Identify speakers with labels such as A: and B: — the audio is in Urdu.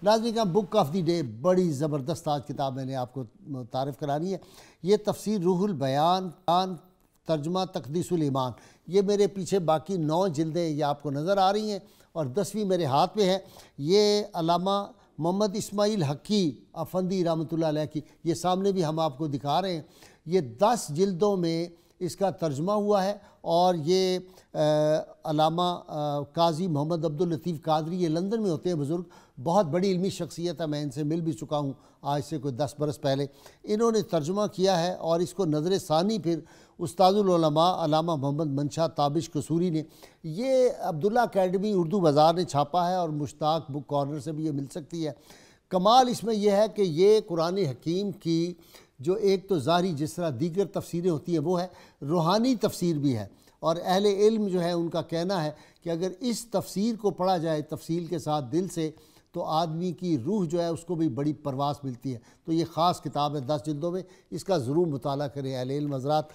A: ناظرین کا بک آف دی ڈے بڑی زبردست آج کتاب میں نے آپ کو تعارف کرانی ہے۔ یہ تفسیر روح البیان ترجمہ تقدیس الایمان، یہ میرے پیچھے باقی 9 جلدیں یہ آپ کو نظر آ رہی ہیں اور 10ویں میرے ہاتھ میں ہے۔ یہ علامہ محمد اسماعیل حقی افندی رحمۃ اللہ علیہ کی، یہ سامنے بھی ہم آپ کو دکھا رہے ہیں۔ یہ 10 جلدوں میں اس کا ترجمہ ہوا ہے اور یہ علامہ قاضی محمد عبداللطیف قادری، یہ لندن میں ہوتے ہیں بزرگ، بہت بڑی علمی شخصیت ہے، میں ان سے مل بھی چکا ہوں آج سے کوئی 10 برس پہلے۔ انہوں نے ترجمہ کیا ہے اور اس کو نظر ثانی پھر استاد العلماء علامہ محمد منشا تابش قصوری نے، یہ عبداللہ اکیڈمی اردو بازار نے چھاپا ہے اور مشتاق بک کارنر سے بھی یہ مل سکتی ہے۔ کمال اس میں یہ ہے کہ یہ قرآن حکیم کی جو ایک تو ظاہری جس طرح دیگر تفسیریں ہوتی ہیں وہ ہے، روحانی تفسیر بھی ہے، اور اہل علم جو ہے ان کا کہنا ہے کہ اگر اس تفسیر کو پڑھا جائے تفصیل کے ساتھ دل سے تو آدمی کی روح جو ہے اس کو بھی بڑی پرواز ملتی ہے۔ تو یہ خاص کتاب ہے 10 جلدوں میں، اس کا ضرور مطالعہ کریں اہل علم حضرات۔